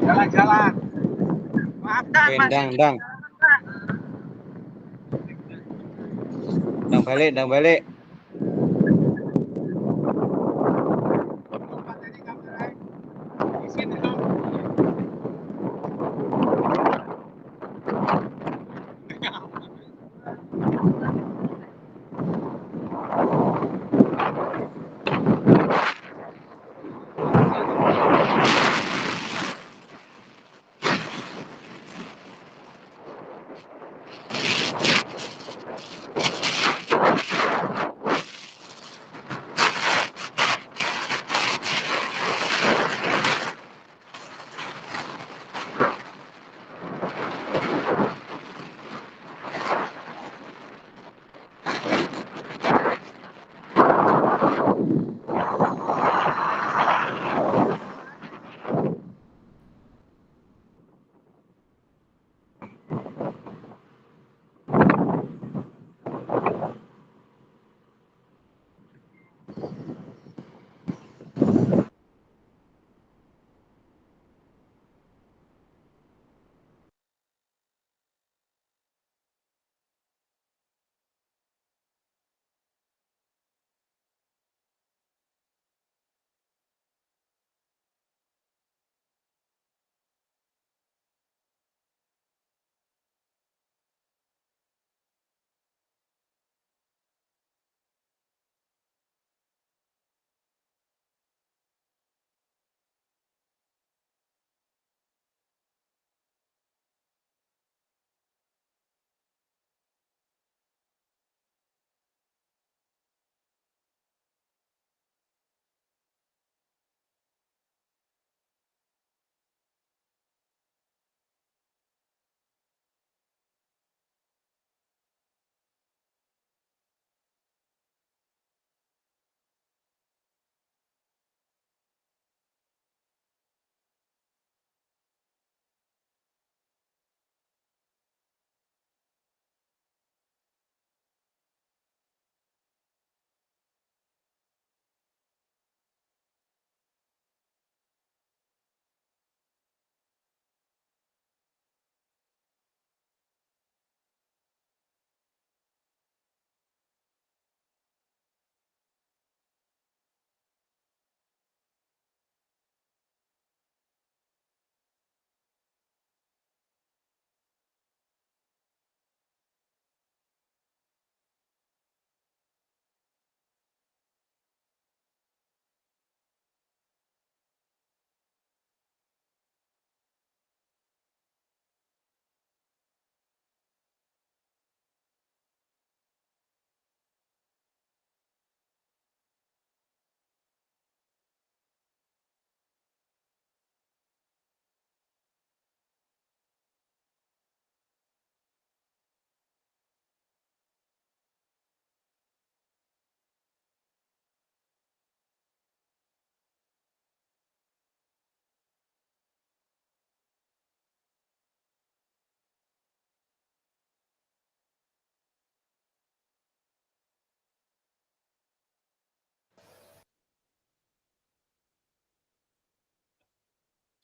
Jalan-jalan. Maafkan masih Dang, dang. Dang balik, dang balik. tempat ini kamera di sini dong.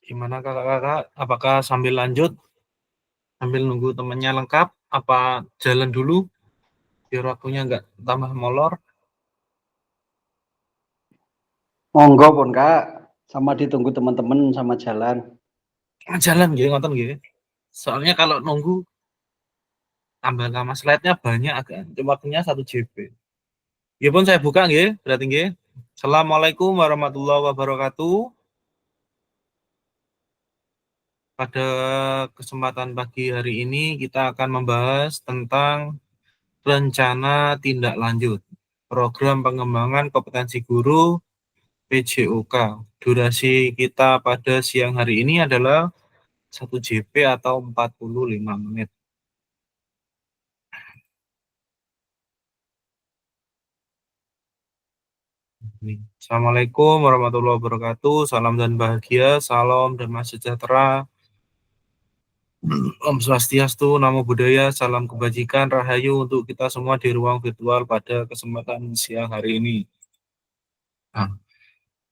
Gimana kakak-kakak? Apakah sambil lanjut, sambil nunggu temennya lengkap, apa jalan dulu biar waktunya nggak tambah molor? Monggo pun Kak, sama ditunggu teman-teman sama jalan. Jalan gitu, nonton gitu. Soalnya kalau nunggu tambah lama slide-nya banyak, agak waktunya 1 JB. Ya pun saya buka nggih, berarti nggih. Assalamualaikum warahmatullahi wabarakatuh. Pada kesempatan pagi hari ini kita akan membahas tentang rencana tindak lanjut program pengembangan kompetensi guru PJOK. Durasi kita pada siang hari ini adalah 1 JP atau 45 menit. Assalamualaikum warahmatullahi wabarakatuh. Salam dan bahagia, salam damai sejahtera. Om Swastiastu, Namo Buddhaya, salam kebajikan, rahayu untuk kita semua di ruang virtual pada kesempatan siang hari ini. Nah,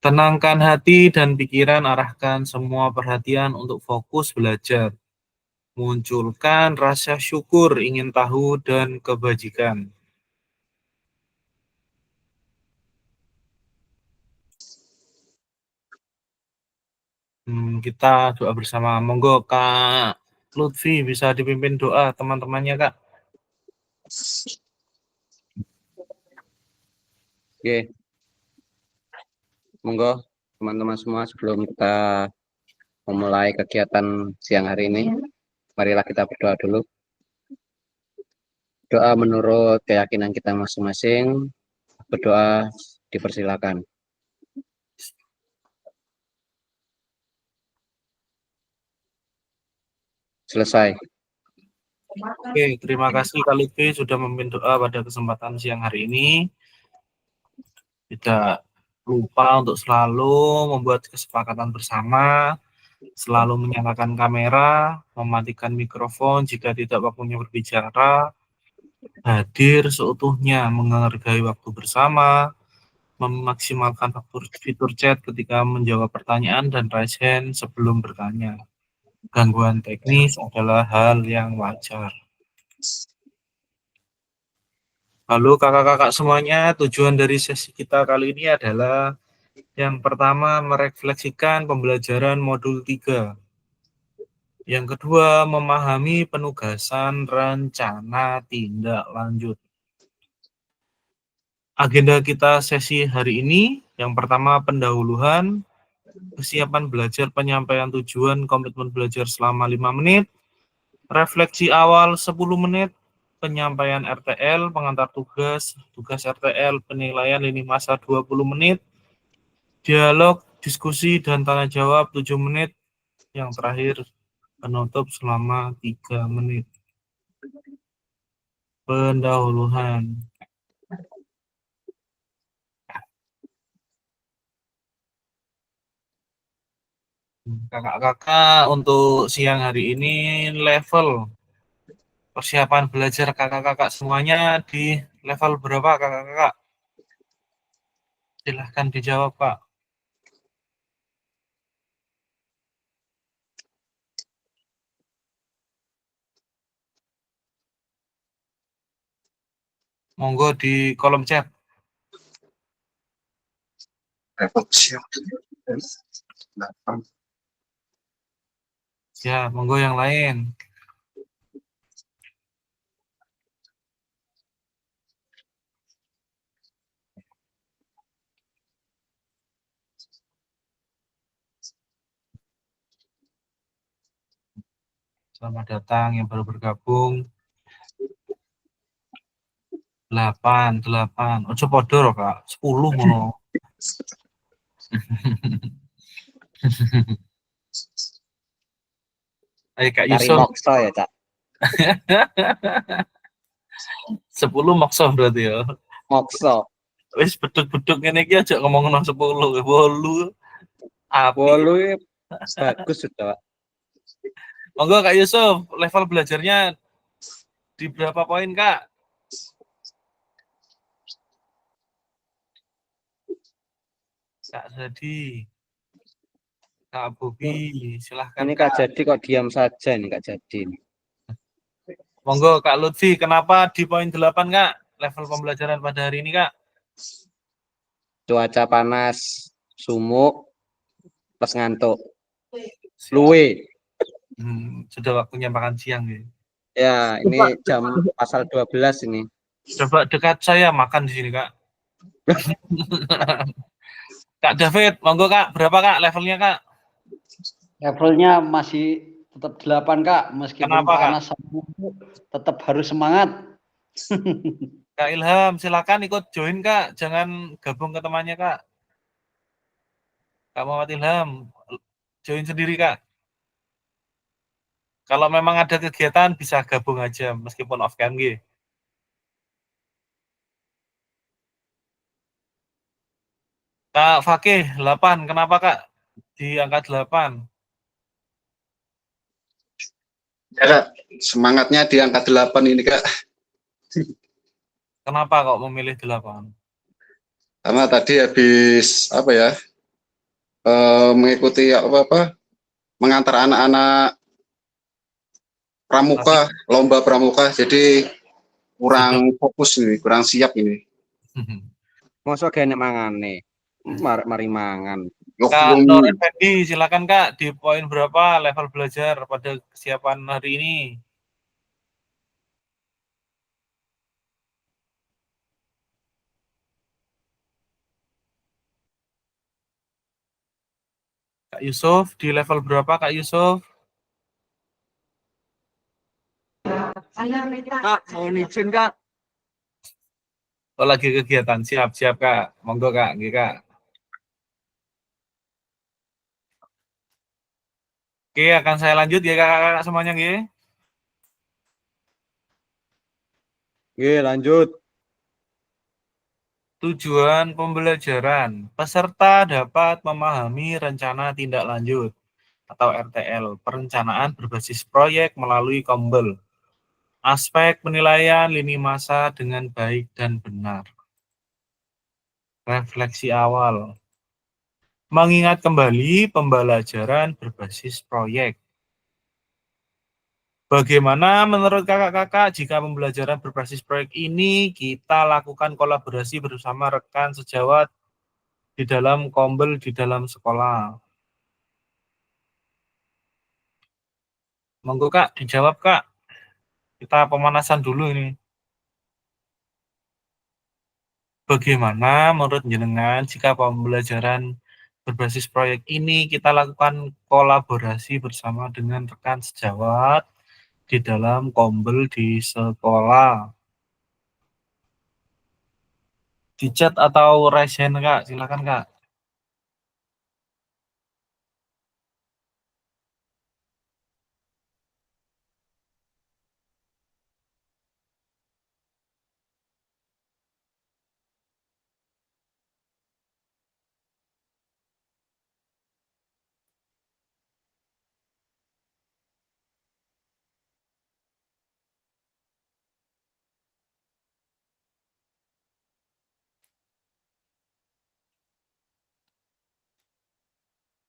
tenangkan hati dan pikiran, arahkan semua perhatian untuk fokus belajar. Munculkan rasa syukur, ingin tahu, dan kebajikan. Kita doa bersama. Monggo Kak Lutfi bisa dipimpin doa teman-temannya Kak. Oke, monggo teman-teman semua sebelum kita memulai kegiatan siang hari ini, marilah kita berdoa dulu. Doa menurut keyakinan kita masing-masing, berdoa dipersilakan. Selesai. Oke, terima kasih Kak Lutfi sudah memimpin doa pada kesempatan siang hari ini. Tidak lupa untuk selalu membuat kesepakatan bersama, selalu menyalakan kamera, mematikan mikrofon jika tidak waktunya berbicara, hadir seutuhnya, menghargai waktu bersama, memaksimalkan fitur chat ketika menjawab pertanyaan dan raise hand sebelum bertanya. Gangguan teknis adalah hal yang wajar. Halo kakak-kakak semuanya, tujuan dari sesi kita kali ini adalah yang pertama merefleksikan pembelajaran modul 3. Yang kedua memahami penugasan rencana tindak lanjut. Agenda kita sesi hari ini, yang pertama pendahuluan, kesiapan belajar, penyampaian tujuan, komitmen belajar selama 5 menit, refleksi awal 10 menit, penyampaian RTL, pengantar tugas, tugas RTL, penilaian lini masa 20 menit, dialog, diskusi, dan tanya jawab 7 menit, yang terakhir penutup selama 3 menit. Pendahuluan. Kakak-kakak untuk siang hari ini level persiapan belajar kakak-kakak semuanya di level berapa kakak-kakak? Silahkan dijawab Kak. Monggo di kolom chat. Ya, monggo yang lain. Selamat datang yang baru bergabung. 8. Ojo podo loh, Kak. 10 mono. Ayo Kak Cari Yusuf. mokso ya, Cak. 10 makso berarti ya. Mokso. Wis beduk-beduk ngene iki aja ngomong 10, 8. Api. Bolu bagus sudah, Pak. Monggo Kak Yusuf, level belajarnya di berapa poin, Kak? Kak Zadi, Kak Bobi, silahkan Ini Kak Kak. Jadi kok diam saja ini Kak Jadi. Monggo Kak Lutfi, kenapa di poin 8 Kak? Level pembelajaran pada hari ini Kak? Cuaca panas, sumuk, plus ngantuk. Luwe. Sudah waktunya makan siang ya. Ya, ini jam pasal 12 ini. Coba dekat saya makan di sini Kak. Kak David, monggo Kak, berapa Kak levelnya Kak? Levelnya masih tetap 8 Kak, meskipun Kenapa, panas tetap harus semangat. Kak Ilham, silakan ikut join Kak, jangan gabung ke temannya Kak. Kak Muhammad Ilham, join sendiri Kak. Kalau memang ada kegiatan bisa gabung aja meskipun off cam gitu. Kak Fakih 8, kenapa Kak? Di angka 8. Ya Kak, semangatnya di angka 8 ini Kak. Kenapa kok memilih 8? Karena tadi habis apa ya, mengikuti apa, mengantar anak-anak pramuka, lomba pramuka, jadi kurang fokus nih, kurang siap ini. Mosok gak enak mangan nih. Mari mangan. Kak Nur Effendi, silakan Kak, di poin berapa level belajar pada kesiapan hari ini? Kak Yusuf, di level berapa Kak Yusuf? Kak, mohon izin Kak. Oh, lagi kegiatan, siap Kak, monggo Kak, nggih Kak. Oke, akan saya lanjut ya Kakak semuanya nggih. Oke, lanjut. Tujuan pembelajaran, peserta dapat memahami rencana tindak lanjut atau RTL, perencanaan berbasis proyek melalui Kombel, aspek penilaian lini masa dengan baik dan benar. Refleksi awal, mengingat kembali pembelajaran berbasis proyek. Bagaimana menurut kakak-kakak jika pembelajaran berbasis proyek ini kita lakukan kolaborasi bersama rekan sejawat di dalam Kombel di dalam sekolah? Monggo Kak, dijawab Kak. Kita pemanasan dulu ini. Bagaimana menurut jenengan jika pembelajaran berbasis proyek ini kita lakukan kolaborasi bersama dengan rekan sejawat di dalam Kombel di sekolah? Di chat atau raise hand Kak, silakan Kak.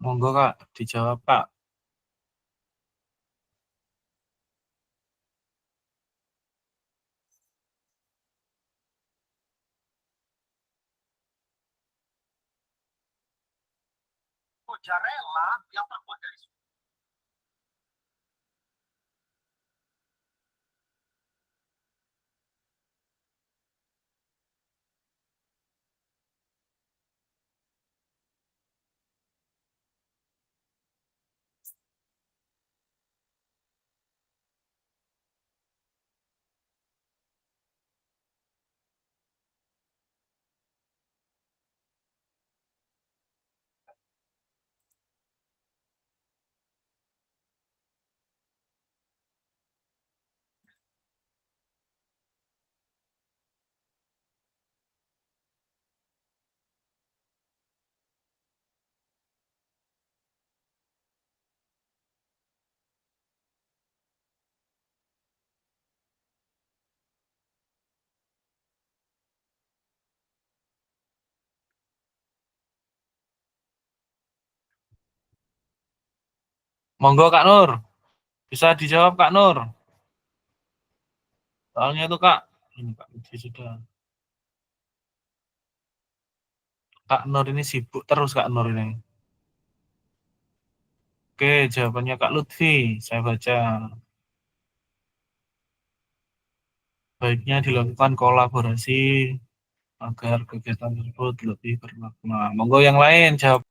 Monggo Kak, dijawab Kak. Monggo Kak Nur, bisa dijawab Kak Nur. Soalnya itu Kak, ini Kak, ini sudah. Kak Nur ini sibuk terus Kak Nur ini. Oke, jawabannya Kak Lutfi, saya baca. Baiknya dilakukan kolaborasi agar kegiatan tersebut lebih bermakna. Monggo yang lain jawab.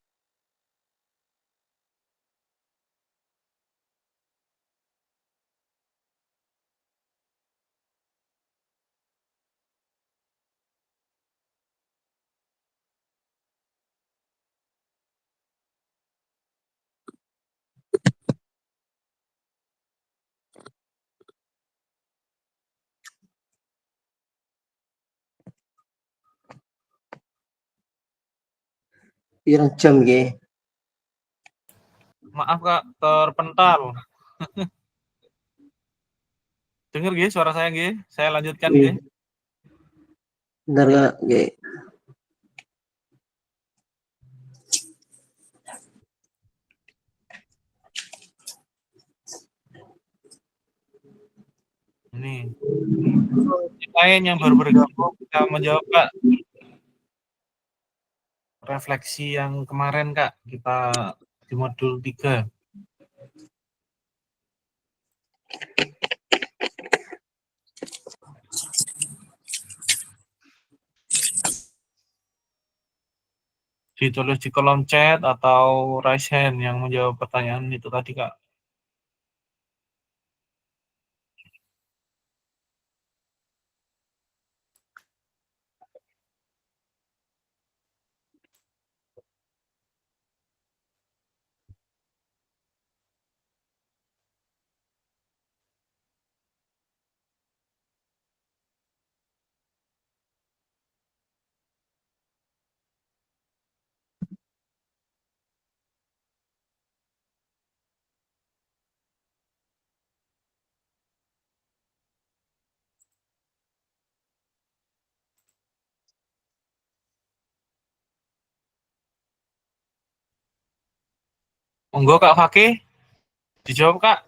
Pirang jam nggih? Maaf Kak, terpental. Dengar nggih suara saya nggih? Saya lanjutkan Iya. nggih. Bentar Kak, nggih. Ini. Yang lain yang baru bergabung bisa menjawab, Kak. Refleksi yang kemarin, Kak, kita di modul 3. Ditulis di kolom chat atau raise hand yang menjawab pertanyaan itu tadi, Kak. Monggo Kak Fakih, dijawab Kak.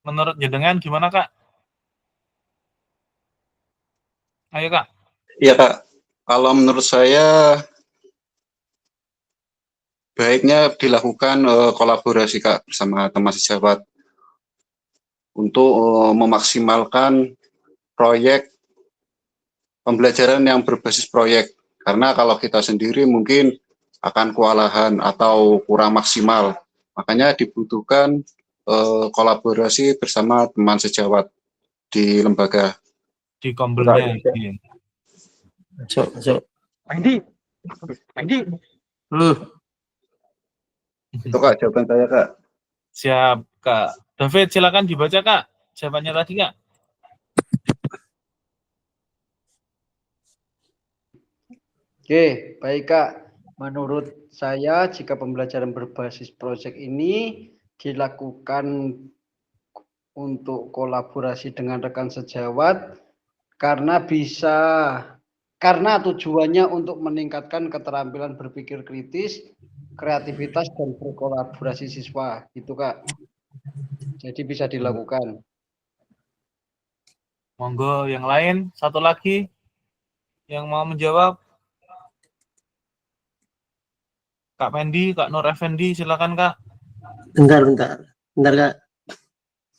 Menurut jenengan gimana Kak? Ayo Kak. Iya Kak, kalau menurut saya baiknya dilakukan kolaborasi Kak bersama teman sejawat untuk memaksimalkan proyek pembelajaran yang berbasis proyek. Karena kalau kita sendiri mungkin akan kewalahan atau kurang maksimal. Makanya dibutuhkan kolaborasi bersama teman sejawat di lembaga. Di kombelnya. Iya. Masuk. Andi. Itu Kak jawaban saya Kak. Siap Kak. David silakan dibaca Kak. Jawabannya tadi Kak. Oke, baik Kak. Menurut saya jika pembelajaran berbasis proyek ini dilakukan untuk kolaborasi dengan rekan sejawat karena tujuannya untuk meningkatkan keterampilan berpikir kritis, kreativitas dan berkolaborasi siswa, gitu Kak. Jadi bisa dilakukan. Monggo yang lain satu lagi yang mau menjawab. Kak Pendi, Kak Nur Effendi, silakan Kak. Bentar Kak.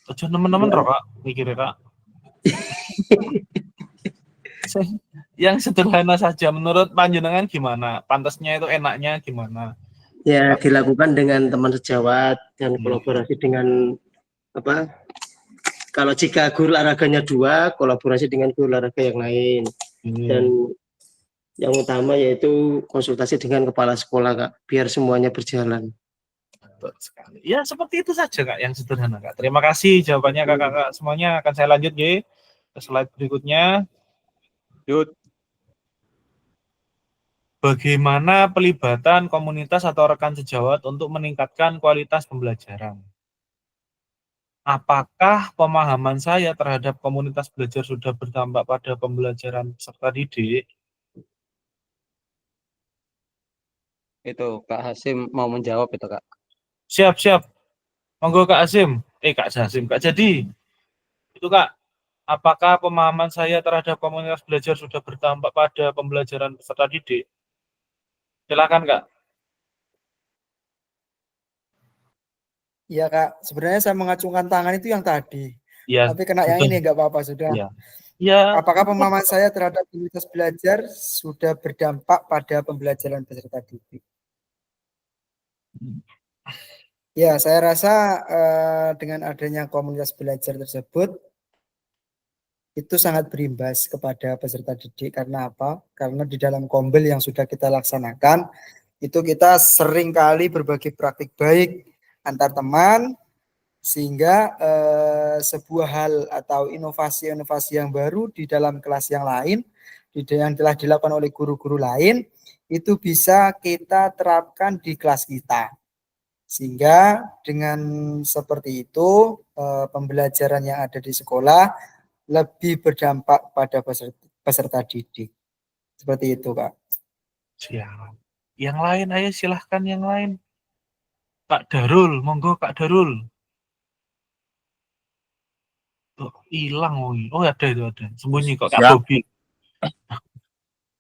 Aja teman-teman roh Kak, mikirnya Kak. Yang sederhana saja menurut panjenengan gimana? Pantasnya itu enaknya gimana? Ya dilakukan dengan teman sejawat dan kolaborasi dengan apa? Kalau jika guru olahraganya 2, kolaborasi dengan guru olahraga yang lain. Dan yang utama yaitu konsultasi dengan kepala sekolah Kak, biar semuanya berjalan. Betul sekali. Ya seperti itu saja Kak, yang sederhana Kak. Terima kasih jawabannya Kakak-kakak semuanya. Akan saya lanjut ke slide berikutnya. Bagaimana pelibatan komunitas atau rekan sejawat untuk meningkatkan kualitas pembelajaran? Apakah pemahaman saya terhadap komunitas belajar sudah berdampak pada pembelajaran peserta didik? Itu Kak Hasim mau menjawab itu Kak. Siap. Monggo Kak Hasim. Kak Hasim, Kak Jadi. Itu Kak, apakah pemahaman saya terhadap komunitas belajar sudah berdampak pada pembelajaran peserta didik? Silakan Kak. Iya Kak, sebenarnya saya mengacungkan tangan itu yang tadi. Ya, tapi kena yang ini nggak apa-apa sudah. Ya. Apakah pemahaman saya terhadap komunitas belajar sudah berdampak pada pembelajaran peserta didik? Ya, saya rasa dengan adanya komunitas belajar tersebut itu sangat berimbas kepada peserta didik. Karena apa? Karena di dalam kombel yang sudah kita laksanakan, itu kita sering kali berbagi praktik baik antar teman, sehingga sebuah hal atau inovasi-inovasi yang baru di dalam kelas yang lain, yang telah dilakukan oleh guru-guru lain, itu bisa kita terapkan di kelas kita. Sehingga dengan seperti itu pembelajaran yang ada di sekolah lebih berdampak pada peserta didik. Seperti itu, Kak. Siap. Yang lain, ayo silahkan yang lain. Kak Darul, monggo Kak Darul. Oh, hilang, oh ada itu ada. Sembunyi kok Kak Siap. Bobi.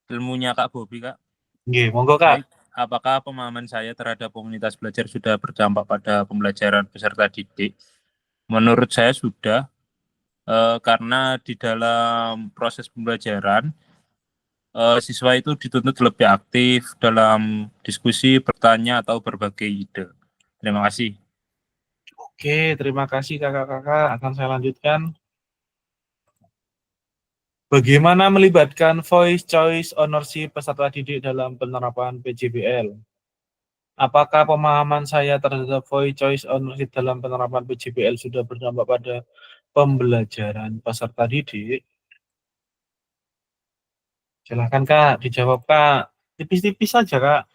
Ilmunya Kak Bobi, Kak. Nggih, monggo Kak. Baik, apakah pemahaman saya terhadap komunitas belajar sudah berdampak pada pembelajaran peserta didik? Menurut saya sudah, karena di dalam proses pembelajaran, siswa itu dituntut lebih aktif dalam diskusi, bertanya, atau berbagai ide. Terima kasih. Oke, terima kasih kakak-kakak. Akan saya lanjutkan. Bagaimana melibatkan voice choice ownership peserta didik dalam penerapan PJBL? Apakah pemahaman saya terhadap voice choice ownership dalam penerapan PJBL sudah berdampak pada pembelajaran peserta didik? Silahkan Kak, dijawab Kak. Tipis-tipis saja Kak.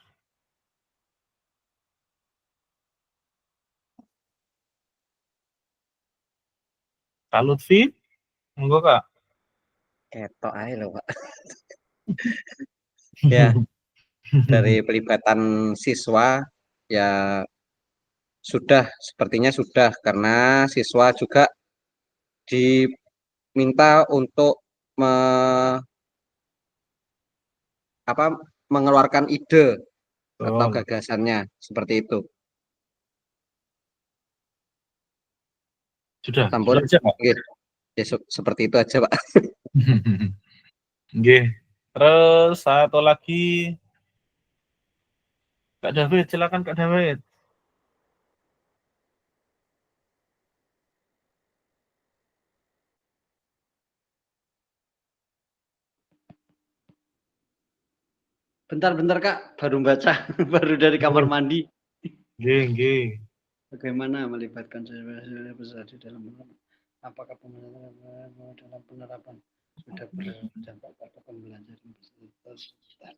Kak Lutfi, monggo Kak. Ketok aja loh, Pak. Ya, dari pelibatan siswa ya sepertinya sudah karena siswa juga diminta untuk mengeluarkan ide atau Betul. gagasannya seperti itu. Sudah, Sampun, sudah aja Kak. ya, seperti itu aja Pak. Oke. Terus satu lagi Kak David, silakan Kak David. Bentar-bentar Kak, baru baca, baru dari kamar mandi. Nggih. Bagaimana melibatkan peserta di dalam apakah dalam penerapan sudah berdampak pada pembelajaran peserta?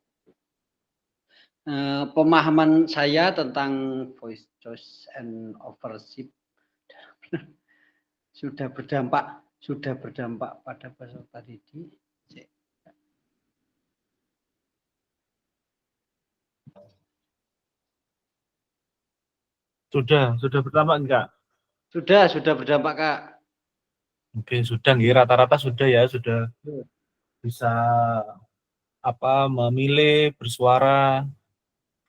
Pemahaman saya tentang voice choice and ownership sudah berdampak pada peserta didik. Sudah berdampak enggak? Sudah berdampak Kak. Oke, sudah nggih, rata-rata sudah ya, sudah bisa memilih, bersuara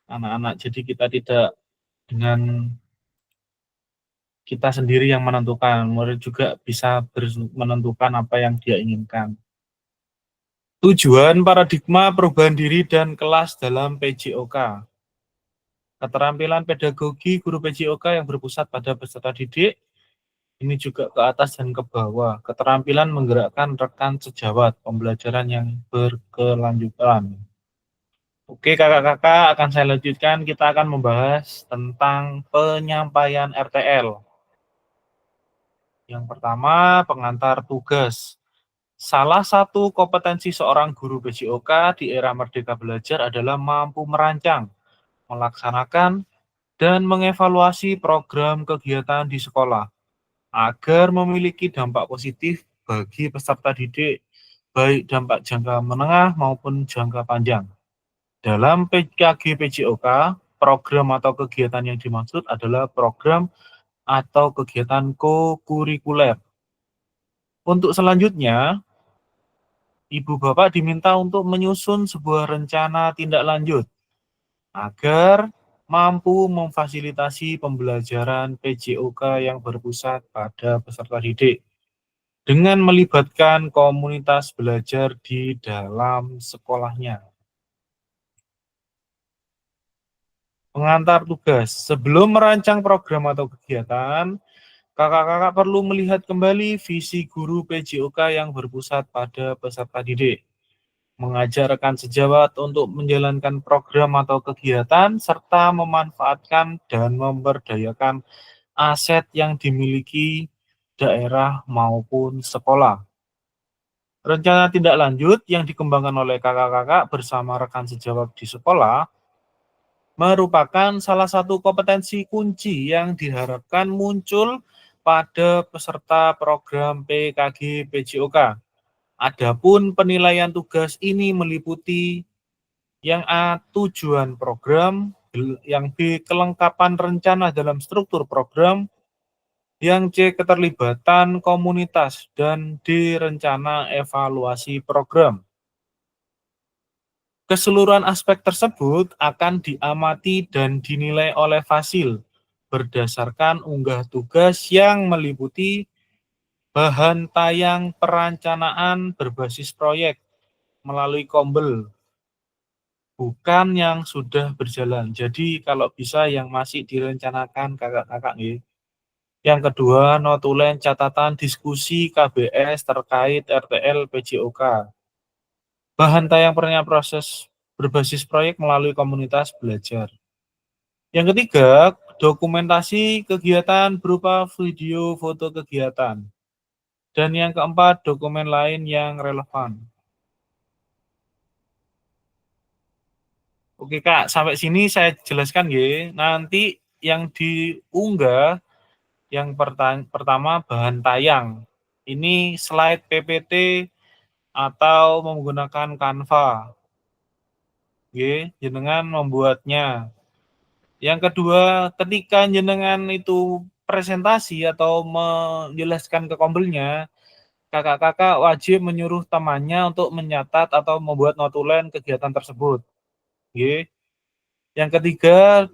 anak-anak. Jadi kita tidak dengan kita sendiri yang menentukan, murid juga bisa menentukan apa yang dia inginkan. Tujuan paradigma perubahan diri dan kelas dalam PJOK. Keterampilan pedagogi guru PJOK yang berpusat pada peserta didik, ini juga ke atas dan ke bawah. Keterampilan menggerakkan rekan sejawat, pembelajaran yang berkelanjutan. Oke kakak-kakak, akan saya lanjutkan. Kita akan membahas tentang penyampaian RTL. Yang pertama, pengantar tugas. Salah satu kompetensi seorang guru PJOK di era Merdeka Belajar adalah mampu merancang, melaksanakan, dan mengevaluasi program kegiatan di sekolah agar memiliki dampak positif bagi peserta didik, baik dampak jangka menengah maupun jangka panjang. Dalam PKG PJOK, program atau kegiatan yang dimaksud adalah program atau kegiatan kokurikuler. Untuk selanjutnya, Ibu Bapak diminta untuk menyusun sebuah rencana tindak lanjut agar mampu memfasilitasi pembelajaran PJOK yang berpusat pada peserta didik dengan melibatkan komunitas belajar di dalam sekolahnya. Pengantar tugas. Sebelum merancang program atau kegiatan, kakak-kakak perlu melihat kembali visi guru PJOK yang berpusat pada peserta didik. Mengajak rekan sejawat untuk menjalankan program atau kegiatan, serta memanfaatkan dan memberdayakan aset yang dimiliki daerah maupun sekolah. Rencana tindak lanjut yang dikembangkan oleh kakak-kakak bersama rekan sejawat di sekolah merupakan salah satu kompetensi kunci yang diharapkan muncul pada peserta program PKG PJOK. Adapun penilaian tugas ini meliputi yang A, tujuan program, yang B, kelengkapan rencana dalam struktur program, yang C, keterlibatan komunitas, dan D, rencana evaluasi program. Keseluruhan aspek tersebut akan diamati dan dinilai oleh Fasil berdasarkan unggah tugas yang meliputi bahan tayang perencanaan berbasis proyek melalui Kombel, bukan yang sudah berjalan. Jadi kalau bisa yang masih direncanakan kakak-kakak nih. Yang kedua, notulen catatan diskusi KBS terkait RTL PJOK. Bahan tayang perencanaan proses berbasis proyek melalui komunitas belajar. Yang ketiga, dokumentasi kegiatan berupa video, foto kegiatan. Dan yang keempat, dokumen lain yang relevan. Oke Kak, sampai sini saya jelaskan ya. Nanti yang diunggah, yang pertama bahan tayang. Ini slide PPT atau menggunakan Canva. Oke, jenengan membuatnya. Yang kedua, ketika jenengan itu presentasi atau menjelaskan ke kombelnya, kakak-kakak wajib menyuruh temannya untuk mencatat atau membuat notulen kegiatan tersebut. Oke. Yang ketiga,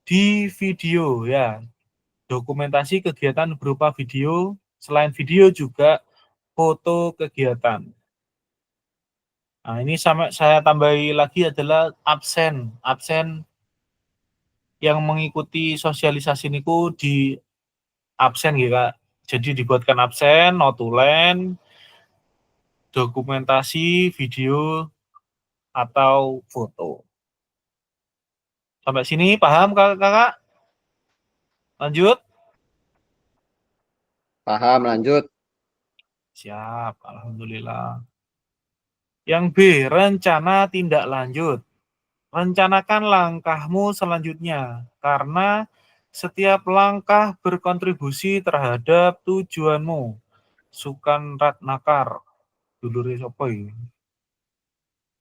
di video ya. Dokumentasi kegiatan berupa video, selain video juga foto kegiatan. Nah, ini saya tambahi lagi adalah absen. Absen yang mengikuti sosialisasi niku di absen gitu Kak. Jadi dibuatkan absen, notulen, dokumentasi, video, atau foto. Sampai sini paham kakak-kakak? Lanjut? Paham, lanjut. Siap, alhamdulillah. Yang B, rencana tindak lanjut. Rencanakan langkahmu selanjutnya, karena setiap langkah berkontribusi terhadap tujuanmu. Sukan Ratnakar. Dulure sapa iki?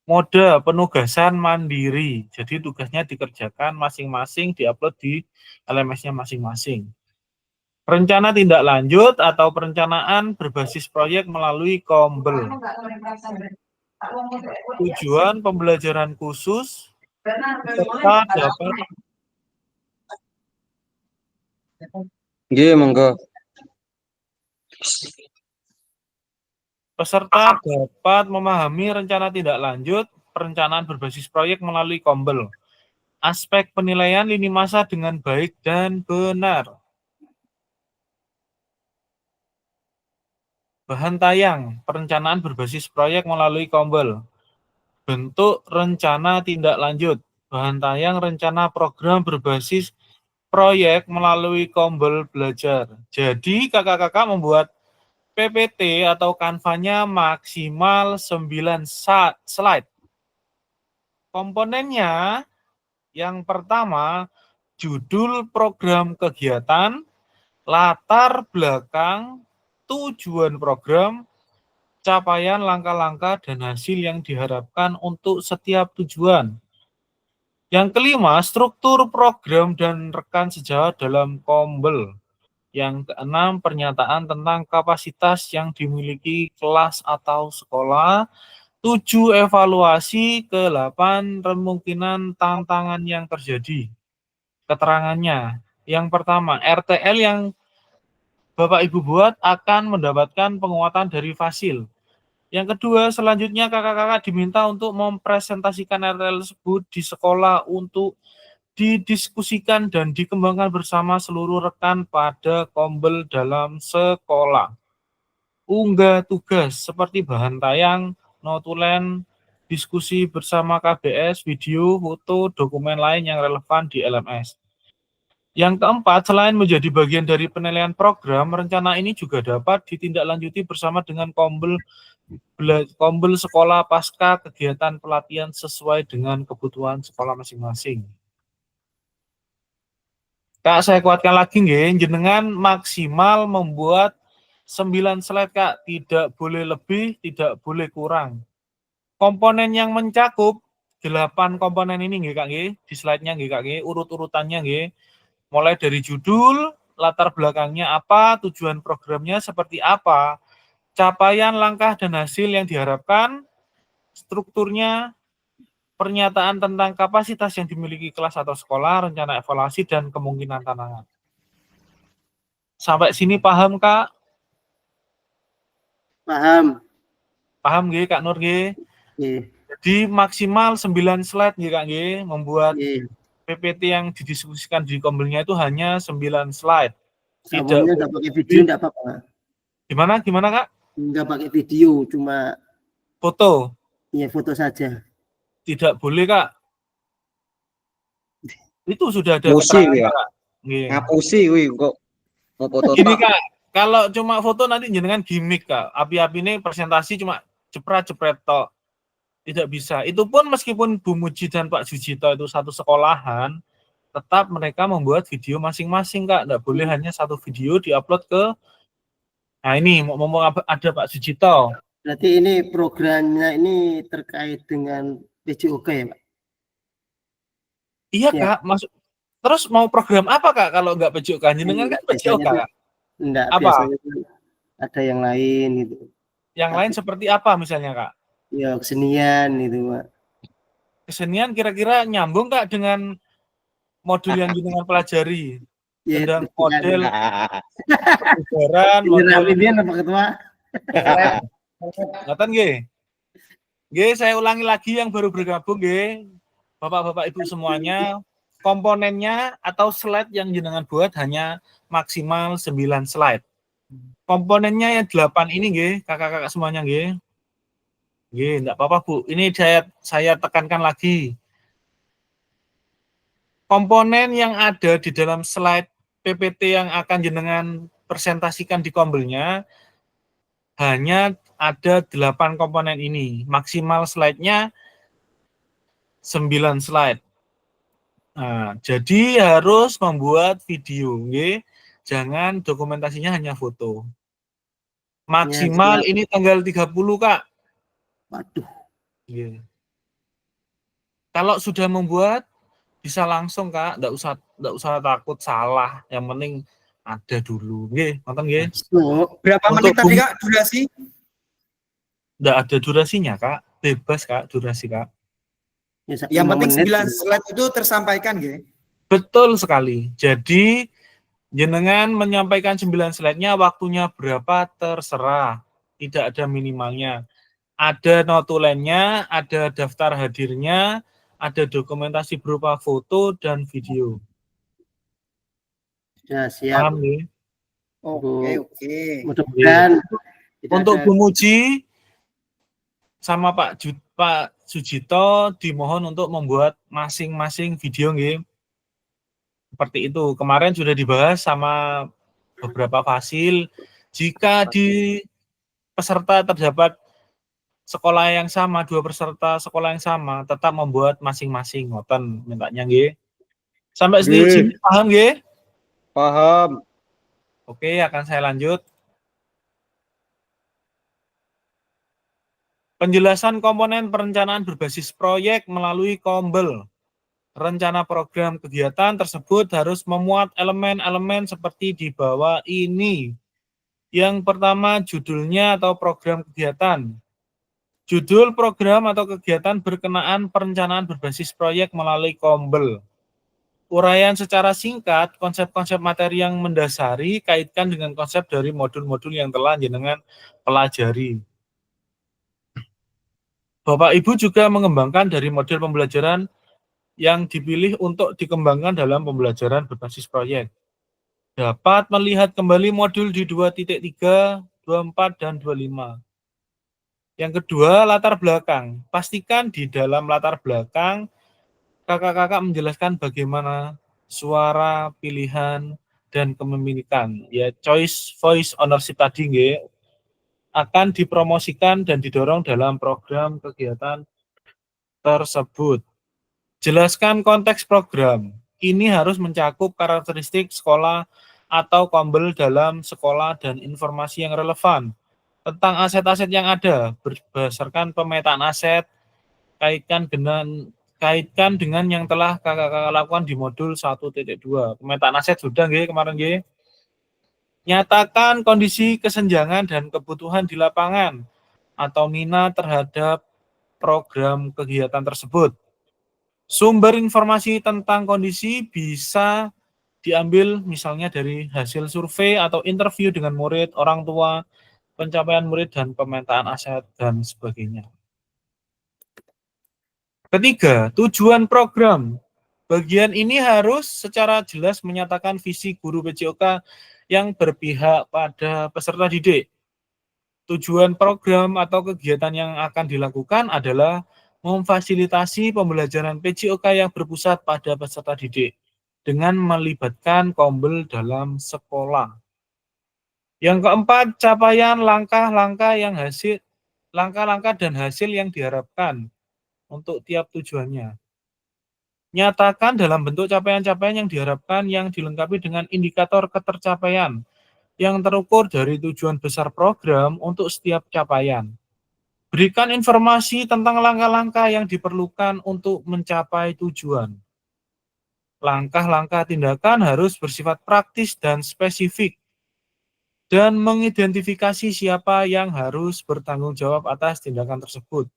Mode penugasan mandiri. Jadi tugasnya dikerjakan masing-masing, diupload di LMS-nya masing-masing. Rencana tindak lanjut atau perencanaan berbasis proyek melalui Kombel. Tujuan pembelajaran khusus peserta dapat Nggih, monggo. peserta dapat memahami rencana tindak lanjut perencanaan berbasis proyek melalui Kombel. Aspek penilaian lini masa dengan baik dan benar. Bahan tayang perencanaan berbasis proyek melalui Kombel. Bentuk rencana tindak lanjut. Bahan tayang rencana program berbasis proyek melalui Kombel belajar. Jadi kakak-kakak membuat PPT atau kanvanya maksimal 9 slide. Komponennya yang pertama, judul program kegiatan, latar belakang, tujuan program, capaian langkah-langkah dan hasil yang diharapkan untuk setiap tujuan. Yang kelima, struktur program dan rekan sejawat dalam Kombel. Yang keenam, pernyataan tentang kapasitas yang dimiliki kelas atau sekolah. 7, evaluasi. Ke-8, kemungkinan tantangan yang terjadi. Keterangannya, yang pertama, RTL yang Bapak Ibu buat akan mendapatkan penguatan dari Fasil. Yang kedua, selanjutnya kakak-kakak diminta untuk mempresentasikan RTL tersebut di sekolah untuk didiskusikan dan dikembangkan bersama seluruh rekan pada Kombel dalam sekolah. Unggah tugas seperti bahan tayang, notulen, diskusi bersama KBS, video, foto, dokumen lain yang relevan di LMS. Yang keempat, selain menjadi bagian dari penilaian program, rencana ini juga dapat ditindaklanjuti bersama dengan Kombel sekolah pasca kegiatan pelatihan sesuai dengan kebutuhan sekolah masing-masing. Kak, saya kuatkan lagi nggih, jenengan maksimal membuat 9 slide, Kak. Tidak boleh lebih, tidak boleh kurang. Komponen yang mencakup 8 komponen ini nggih, Kak nggih, di slide-nya nggih, Kak nggih, urut-urutannya nggih. Mulai dari judul, latar belakangnya apa, tujuan programnya seperti apa, capaian, langkah, dan hasil yang diharapkan, strukturnya, pernyataan tentang kapasitas yang dimiliki kelas atau sekolah, rencana evaluasi, dan kemungkinan tantangan. Sampai sini paham, Kak? Paham. Paham nggih, Kak Nur nggih? Nggih. Jadi maksimal 9 slide nggih, Kak nggih, membuat Nggih. PPT yang didiskusikan di kombelnya itu hanya 9 slide. Awalnya nggak pakai video nggak apa-apa. Gimana, Kak? Nggak pakai video, cuma Foto. ya foto saja. Tidak boleh, Kak. Itu sudah ada Musi, keterangan, ya? Kak. Nggih. Ngapusi wih kok mau foto Gini, tok. Kak, kalau cuma foto nanti jenengan gimmick, Kak. Api-api ini presentasi cuma jepret-jepret tok. Tidak bisa. Itu pun meskipun Bu Muji dan Pak Jujito itu satu sekolahan, tetap mereka membuat video masing-masing, Kak. Nggak boleh hanya satu video diupload ke. Nah ini, ngomong ada Pak Jujito. Berarti ini programnya ini terkait dengan PJOK ya, Pak? Iya, Ya. Kak. Terus mau program apa, Kak, kalau nggak PJOK? Jenengan kan PJOK, Kak. Enggak, Apa? biasanya ada yang lain gitu. Yang lain seperti apa misalnya, Kak? Ya, kesenian itu, Pak. Kesenian kira-kira nyambung, Kak, dengan modul yang jenengan pelajari? Ya, Tentang itu model Nah, kebugaran, model Ramlidian apa ketua? Ngoten nggih. Nggih, saya ulangi lagi yang baru bergabung nggih. Bapak-bapak Ibu semuanya, komponennya atau slide yang jenengan buat hanya maksimal 9 slide. Komponennya yang 8 ini nggih, kakak-kakak semuanya nggih. Nggih, enggak apa-apa, Bu. Ini saya tekankan lagi. Komponen yang ada di dalam slide PPT yang akan jenengan presentasikan di kombelnya hanya ada 8 komponen ini. Maksimal slide-nya 9 slide. Nah, jadi harus membuat video, nggih. Jangan dokumentasinya hanya foto. Maksimal Ya, ini tanggal 30, Kak. waduh. Nggih. Kalau sudah membuat bisa langsung, Kak, enggak usah takut salah. Yang penting ada dulu. Nggih, ngoten nggih. So, Berapa Untuk menit tadi, Kak, durasi? Enggak ada durasinya, Kak. Bebas, Kak, durasi, Kak. ya, Yang 5 penting menit. 9 slide itu tersampaikan, nggih. Betul sekali. Jadi jenengan menyampaikan 9 slide-nya, waktunya berapa terserah. Tidak ada minimalnya. Ada notulennya, ada daftar hadirnya, ada dokumentasi berupa foto dan video. Ya, siap. Paham nggih? Oke. Mudah-mudahan tidak Untuk ada- Bu Muji sama Pak Sujito dimohon untuk membuat masing-masing video nggih. Seperti itu. Kemarin sudah dibahas sama beberapa fasil. Jika di peserta terdapat sekolah yang sama, 2 peserta sekolah yang sama, tetap membuat masing-masing. Ngoten mintanya nggih. Sampai sini paham nggih? paham. Oke, akan saya lanjut. Penjelasan komponen perencanaan berbasis proyek melalui Kombel. Rencana program kegiatan tersebut harus memuat elemen-elemen seperti di bawah ini. Yang pertama, judulnya atau program kegiatan. Judul program atau kegiatan berkenaan perencanaan berbasis proyek melalui Kombel. Uraian secara singkat, konsep-konsep materi yang mendasari, kaitkan dengan konsep dari modul-modul yang telah jenengan pelajari. Bapak Ibu juga mengembangkan dari model pembelajaran yang dipilih untuk dikembangkan dalam pembelajaran berbasis proyek. Dapat melihat kembali modul di 2.3, 24, dan 25. Yang kedua, latar belakang. Pastikan di dalam latar belakang, kakak-kakak menjelaskan bagaimana suara, pilihan, dan kepemilikan. Ya, choice, voice, ownership tadi, nggih, akan dipromosikan dan didorong dalam program kegiatan tersebut. Jelaskan konteks program. ini harus mencakup karakteristik sekolah atau kombel dalam sekolah dan informasi yang relevan tentang aset-aset yang ada berdasarkan pemetaan aset, kaitkan dengan yang telah kakak lakukan di modul 1.2. Pemetaan aset sudah nggih kemarin nggih. Nyatakan kondisi kesenjangan dan kebutuhan di lapangan atau minat terhadap program kegiatan tersebut. Sumber informasi tentang kondisi bisa diambil misalnya dari hasil survei atau interview dengan murid, orang tua, pencapaian murid, dan pemetaan aset, dan sebagainya. Ketiga, tujuan program. Bagian ini harus secara jelas menyatakan visi guru PJOK yang berpihak pada peserta didik. Tujuan program atau kegiatan yang akan dilakukan adalah memfasilitasi pembelajaran PJOK yang berpusat pada peserta didik dengan melibatkan kombel dalam sekolah. Yang keempat, capaian langkah-langkah dan hasil yang diharapkan untuk tiap tujuannya. Nyatakan dalam bentuk capaian-capaian yang diharapkan yang dilengkapi dengan indikator ketercapaian yang terukur dari tujuan besar program untuk setiap capaian. Berikan informasi tentang langkah-langkah yang diperlukan untuk mencapai tujuan. Langkah-langkah tindakan harus bersifat praktis dan spesifik, dan mengidentifikasi siapa yang harus bertanggung jawab atas tindakan tersebut.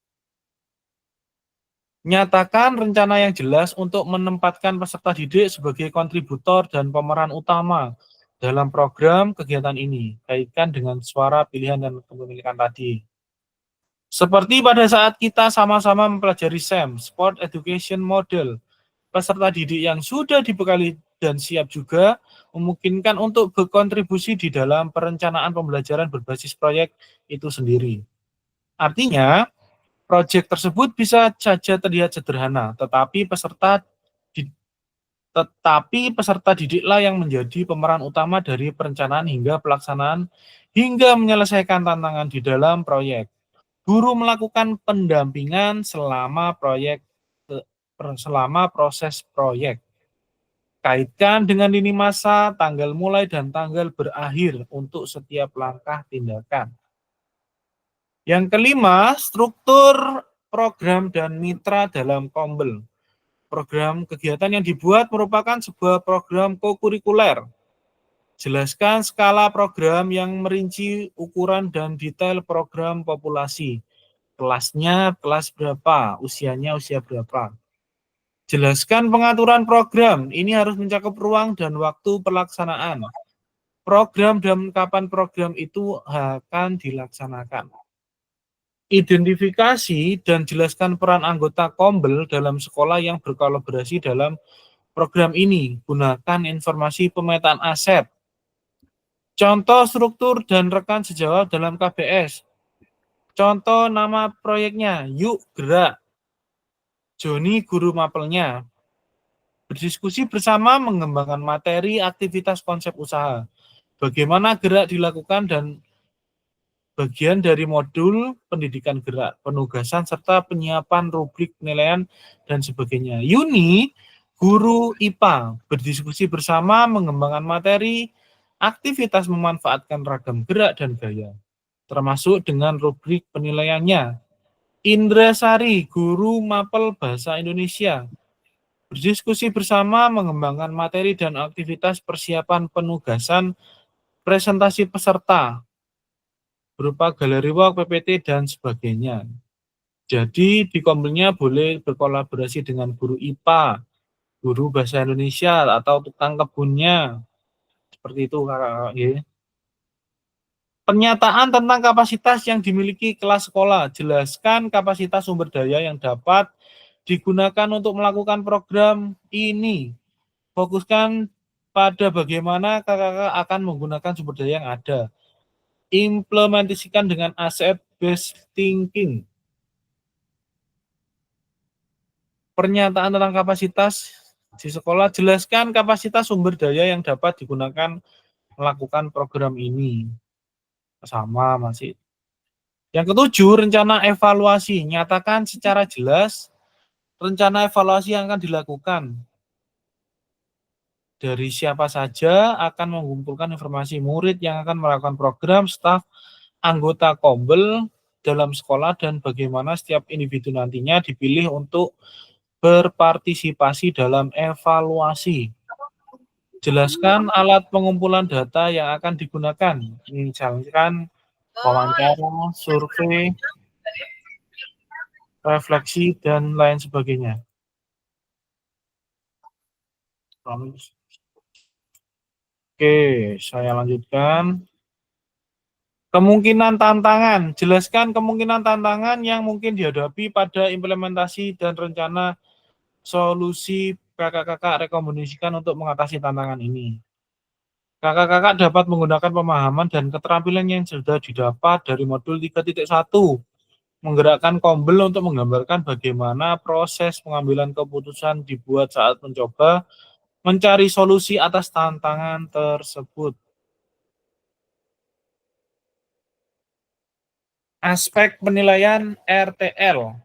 Nyatakan rencana yang jelas untuk menempatkan peserta didik sebagai kontributor dan pemeran utama dalam program kegiatan ini, kaitkan dengan suara, pilihan, dan kepemilikan tadi. Seperti pada saat kita sama-sama mempelajari SEM, Sport Education Model, peserta didik yang sudah dibekali dan siap juga memungkinkan untuk berkontribusi di dalam perencanaan pembelajaran berbasis proyek itu sendiri. Artinya, proyek tersebut bisa saja terlihat sederhana, tetapi peserta didiklah yang menjadi pemeran utama dari perencanaan hingga pelaksanaan hingga menyelesaikan tantangan di dalam proyek. Guru melakukan pendampingan selama proses proyek. Kaitkan dengan lini masa, tanggal mulai dan tanggal berakhir untuk setiap langkah tindakan. Yang kelima, struktur program dan mitra dalam kombel. Program kegiatan yang dibuat merupakan sebuah program kokurikuler. Jelaskan skala program yang merinci ukuran dan detail program populasi. Kelasnya kelas berapa, usianya usia berapa. Jelaskan pengaturan program, ini harus mencakup ruang dan waktu pelaksanaan. Program dan kapan program itu akan dilaksanakan. Identifikasi dan jelaskan peran anggota kombel dalam sekolah yang berkolaborasi dalam program ini. Gunakan informasi pemetaan aset. Contoh struktur dan rekan sejawat dalam KBS. Contoh nama proyeknya, Yuk Gerak. Joni guru mapelnya. Berdiskusi bersama mengembangkan materi, aktivitas, konsep usaha. Bagaimana gerak dilakukan dan bagian dari modul pendidikan gerak, penugasan, serta penyiapan rubrik penilaian, dan sebagainya. Yuni, guru IPA, berdiskusi bersama mengembangkan materi, aktivitas memanfaatkan ragam gerak dan gaya, termasuk dengan rubrik penilaiannya. Indra Sari, guru mapel bahasa Indonesia, berdiskusi bersama mengembangkan materi dan aktivitas persiapan penugasan presentasi peserta, berupa galeri walk, PPT, dan sebagainya. Jadi di kombelnya boleh berkolaborasi dengan guru IPA, guru bahasa Indonesia, atau tukang kebunnya. Seperti itu kakak-kakak. Ya. Pernyataan tentang kapasitas yang dimiliki kelas sekolah. Jelaskan kapasitas sumber daya yang dapat digunakan untuk melakukan program ini. Fokuskan pada bagaimana kakak-kakak akan menggunakan sumber daya yang ada. Implementasikan dengan asset-based thinking. Pernyataan tentang kapasitas di sekolah, jelaskan kapasitas sumber daya yang dapat digunakan melakukan program ini. Sama masih. Yang ketujuh, rencana evaluasi. Nyatakan secara jelas rencana evaluasi yang akan dilakukan. dari siapa saja akan mengumpulkan informasi murid yang akan melakukan program, staf, anggota Kombel dalam sekolah, dan bagaimana setiap individu nantinya dipilih untuk berpartisipasi dalam evaluasi. Jelaskan alat pengumpulan data yang akan digunakan, misalkan wawancara, survei, refleksi, dan lain sebagainya. Oke, saya lanjutkan. Kemungkinan tantangan. Jelaskan kemungkinan tantangan yang mungkin dihadapi pada implementasi dan rencana solusi kakak-kakak rekomendasikan untuk mengatasi tantangan ini. Kakak-kakak dapat menggunakan pemahaman dan keterampilan yang sudah didapat dari modul 3.1, menggerakkan Kombel untuk menggambarkan bagaimana proses pengambilan keputusan dibuat saat mencoba mencari solusi atas tantangan tersebut. Aspek penilaian RTL.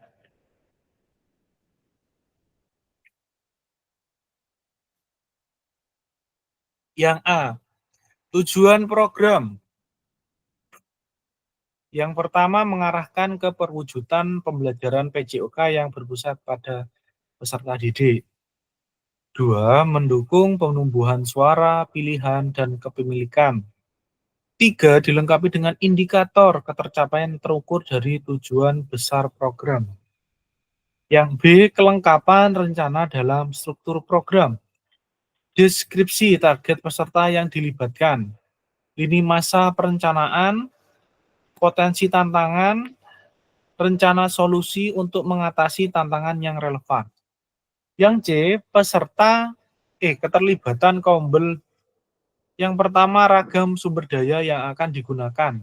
Yang A, tujuan program. Yang pertama, mengarahkan ke perwujudan pembelajaran PJOK yang berpusat pada peserta didik. 2, mendukung penumbuhan suara, pilihan, dan kepemilikan. 3, dilengkapi dengan indikator ketercapaian terukur dari tujuan besar program. Yang B, kelengkapan rencana dalam struktur program. Deskripsi target peserta yang dilibatkan. Lini masa perencanaan, potensi tantangan, rencana solusi untuk mengatasi tantangan yang relevan. Yang C, keterlibatan Kombel. Yang pertama, ragam sumber daya yang akan digunakan.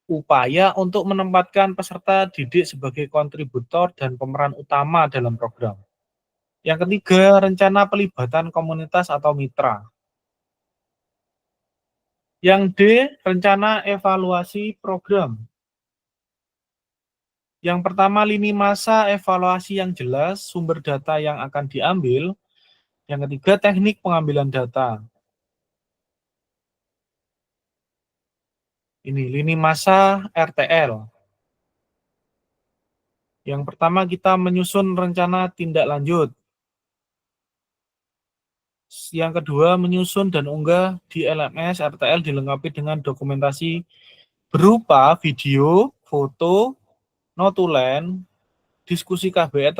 Upaya untuk menempatkan peserta didik sebagai kontributor dan pemeran utama dalam program. Yang ketiga, rencana pelibatan komunitas atau mitra. Yang D, rencana evaluasi program. Yang pertama, lini masa evaluasi yang jelas, sumber data yang akan diambil. Yang ketiga, teknik pengambilan data. Ini lini masa RTL. Yang pertama, kita menyusun rencana tindak lanjut. Yang kedua, menyusun dan unggah di LMS RTL dilengkapi dengan dokumentasi berupa video, foto, notulen, diskusi KBS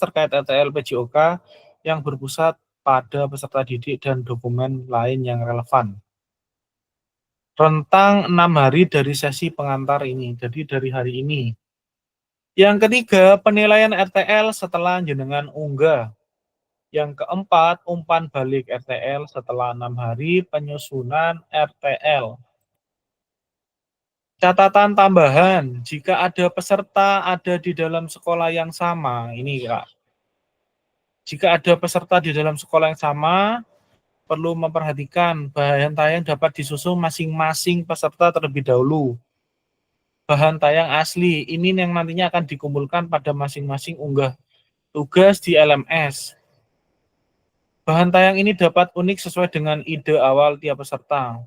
terkait RTL PJOK yang berpusat pada peserta didik dan dokumen lain yang relevan. Rentang 6 hari dari sesi pengantar ini, jadi dari hari ini. Yang ketiga, penilaian RTL setelah jenengan unggah. Yang keempat, umpan balik RTL setelah 6 hari penyusunan RTL. Catatan tambahan, jika ada peserta ada di dalam sekolah yang sama, ini Kak. Jika ada peserta di dalam sekolah yang sama, perlu memperhatikan bahan tayang dapat disusun masing-masing peserta terlebih dahulu. Bahan tayang asli, ini yang nantinya akan dikumpulkan pada masing-masing unggah tugas di LMS. Bahan tayang ini dapat unik sesuai dengan ide awal tiap peserta.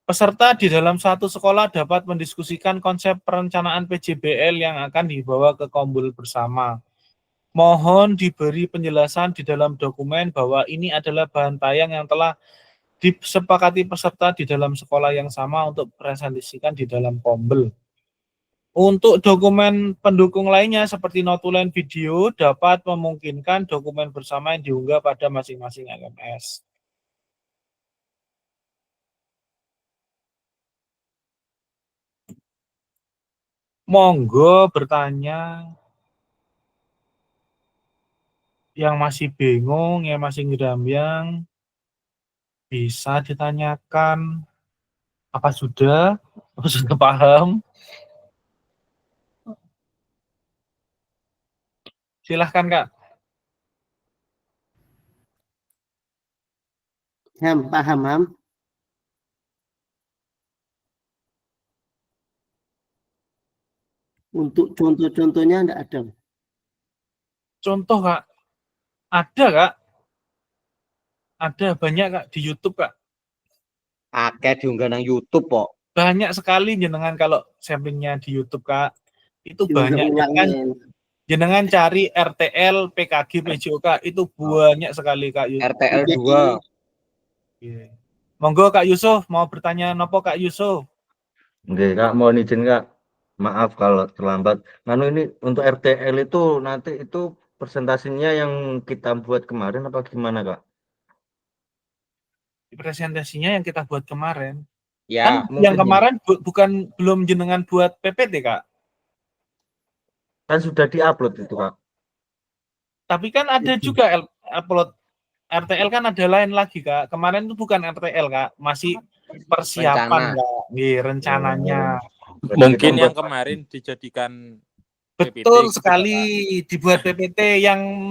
Peserta di dalam satu sekolah dapat mendiskusikan konsep perencanaan PJBL yang akan dibawa ke Kombel bersama. Mohon diberi penjelasan di dalam dokumen bahwa ini adalah bahan tayang yang telah disepakati peserta di dalam sekolah yang sama untuk presentasikan di dalam Kombel. Untuk dokumen pendukung lainnya seperti notulen video dapat memungkinkan dokumen bersama yang diunggah pada masing-masing LMS. Monggo bertanya yang masih bingung, yang masih ngerambiang, bisa ditanyakan. Apa sudah? Apa sudah paham? Silahkan Kak. Paham. Untuk contoh-contohnya enggak ada. Contoh Kak. Ada Kak. Ada banyak Kak di YouTube Kak. Akeh diunggah nang YouTube kok. Banyak sekali jenengan kalau samplingnya di YouTube Kak. Itu Juga banyak jenengan, jenengan cari RTL, PKG, PJOK itu banyak sekali Kak. RTL 2. Iya. Monggo Kak Yusuf mau bertanya nopo Kak Yusuf? Oke, Kak, mohon izin Kak. Maaf kalau terlambat. Lalu ini untuk RTL itu nanti itu presentasinya yang kita buat kemarin apa gimana, Kak? Presentasinya yang kita buat kemarin. Ya, Kan yang mungkin kemarin bukan belum jenengan buat PPT Kak. Kan sudah diupload itu, Kak. Tapi kan ada juga upload RTL kan ada lain lagi Kak. Kemarin itu bukan RTL Kak, masih persiapan Rencana. Kak. Iya, rencananya. Berarti Mungkin kita yang buat- kemarin dijadikan Betul PPT sekali dibuat PPT yang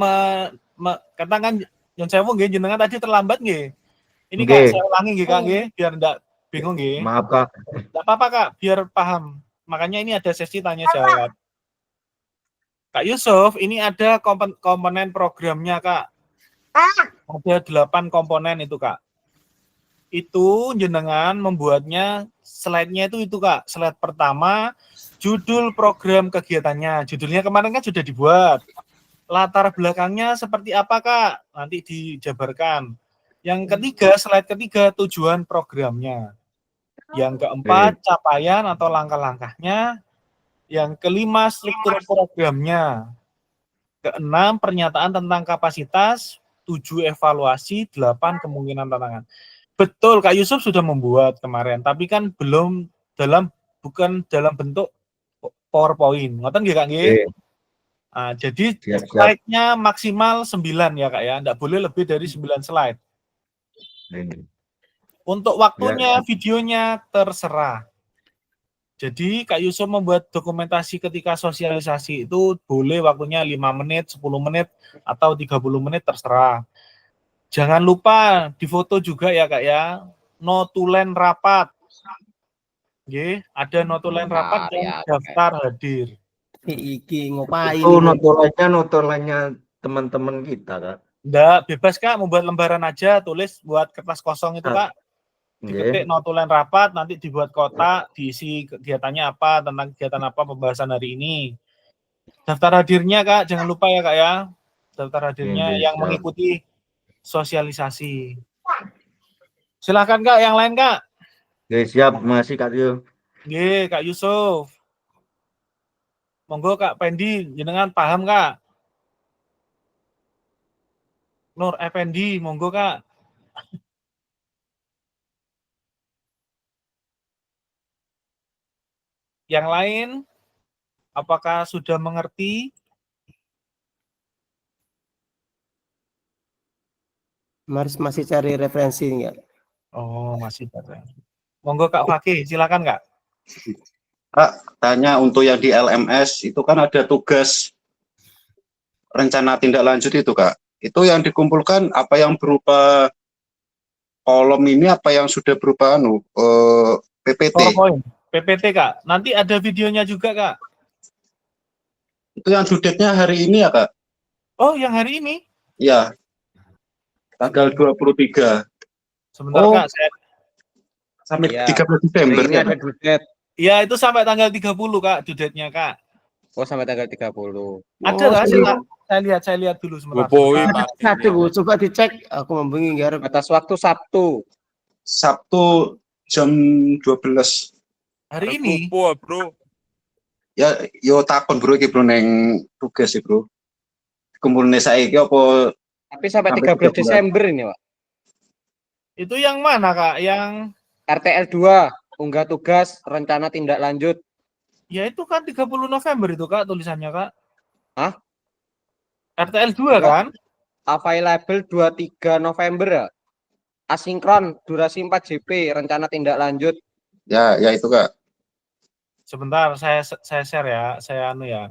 katakan yang saya mau jenengan tadi terlambat nggih. Ini Kak Nggih. saya ulangi nggih Kak nggih biar enggak bingung nggih. Maaf, Kak. Enggak apa-apa Kak, biar paham. Makanya ini ada sesi tanya jawab. Kak Yusuf, ini ada komponen programnya Kak. Ada 8 komponen itu Kak. Itu jenengan membuatnya slide-nya itu Kak. Slide pertama judul program kegiatannya. Judulnya kemarin kan sudah dibuat. Latar belakangnya seperti apa Kak? Nanti dijabarkan. Yang ketiga, slide ketiga tujuan programnya. Yang keempat, capaian atau langkah-langkahnya. Yang kelima, struktur programnya. Keenam, pernyataan tentang kapasitas. 7, evaluasi. 8, kemungkinan tantangan. Betul, Kak Yusuf sudah membuat kemarin, tapi kan belum bukan dalam bentuk PowerPoint. Ngoten nggih Kak nggih? Nah, jadi Siap. slide-nya maksimal 9 ya Kak ya, enggak boleh lebih dari 9 slide. Untuk waktunya videonya terserah. Jadi Kak Yusuf membuat dokumentasi ketika sosialisasi itu boleh waktunya 5 menit, 10 menit, atau 30 menit terserah. Jangan lupa difoto juga ya Kak ya, notulen rapat. Nggih, ada notulen rapat dan daftar hadir. Iki ngopain? Itu notulennya teman-teman kita, Kak. Enggak, bebas Kak, membuat lembaran aja, tulis buat kertas kosong itu Kak. Diketik notulen rapat, nanti dibuat kotak, diisi kegiatannya apa, tentang kegiatan apa pembahasan hari ini. Daftar hadirnya Kak, jangan lupa ya Kak ya. Daftar hadirnya yang mengikuti sosialisasi. Silakan Kak, yang lain Kak. Oke, siap, masih Kak Tio. Nggih, Kak Yusuf. Monggo Kak Pendi, jenengan paham Kak? Nur Effendi, monggo Kak. Yang lain, apakah sudah mengerti? Masih cari referensi enggak? Oh, masih ada. Monggo Kak Fakih, silakan Kak. Kak, tanya untuk yang di LMS itu kan ada tugas rencana tindak lanjut itu Kak. Itu yang dikumpulkan apa yang berupa kolom ini apa yang sudah berupa PPT. PowerPoint, PPT Kak. Nanti ada videonya juga Kak. Itu yang due date-nya hari ini ya Kak? Oh, yang hari ini? Iya. Tanggal 23. Sebentar Kak, saya sampai Iya. 13 Desember. Ini ada due date. ya itu sampai tanggal 30 Kak, due date-nya Kak. Oh, sampai tanggal 30. Ada lah, saya lihat dulu sebentar. Boboi, Satu, coba dicek. Aku membingung ya. Batas waktu Sabtu. Sabtu jam 12. Hari ini? Bro. Ya, yo takon bro iki bro neng tugas sih bro. Kumpulne saiki apa Tapi sampai Sampai 13 3 bulan. Desember ini, Pak. Itu yang mana Kak? Yang RTL 2, unggah tugas, rencana tindak lanjut. ya itu kan 30 November itu Kak tulisannya Kak. Hah? RTL 2 kan? Available 23 November ya. Asinkron, durasi 4 JP, rencana tindak lanjut. ya itu Kak. Sebentar, saya share ya, saya anu ya.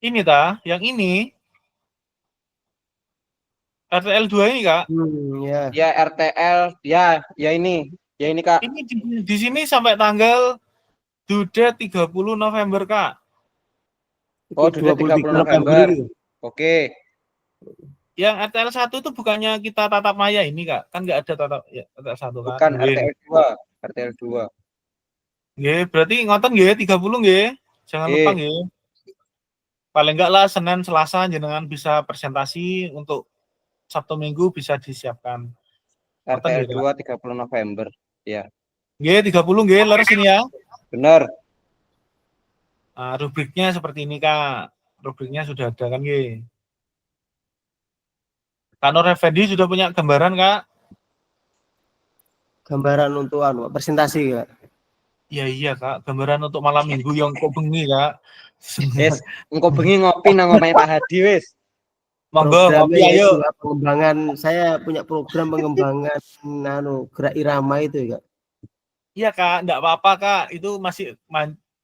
Ini yang ini. RTL 2 ini Kak. Ya. Ya RTL, ya ini. Ya ini Kak. Ini di sini sampai tanggal due date 30 November, Kak. Oh, Itu dua 30 November. itu. Oke. Yang RTL 1 itu bukannya kita tatap maya ini, Kak? Kan nggak ada tatap ya, RTL 1 kan? Bukan Nggih. RTL 2. RTL 2. Nggih, berarti ngoten nggih 30 nggih. Jangan lupa nggih. Paling enggak lah Senin Selasa jenengan bisa presentasi untuk Sabtu Minggu bisa disiapkan. Ngoten RTL nggih, Kak? 2 30 November. Ya. Nggih, 30 nggih, leres ini ya. Benar. Nah, rubriknya seperti ini, Kak. Rubriknya sudah ada kan nggih. Kak Nur Effendi sudah punya gambaran, Kak? Gambaran untuk presentasi, Kak. Iya iya, Kak. Gambaran untuk malam Minggu yang kok bengi, Kak. Wis, engko bengi ngopi nang omahe Pak Hadi wis. Monggo ngopi ayo. Pengembangan, saya punya program pengembangan gerak irama itu, Kak. Iya, Kak, enggak apa-apa, Kak. Itu masih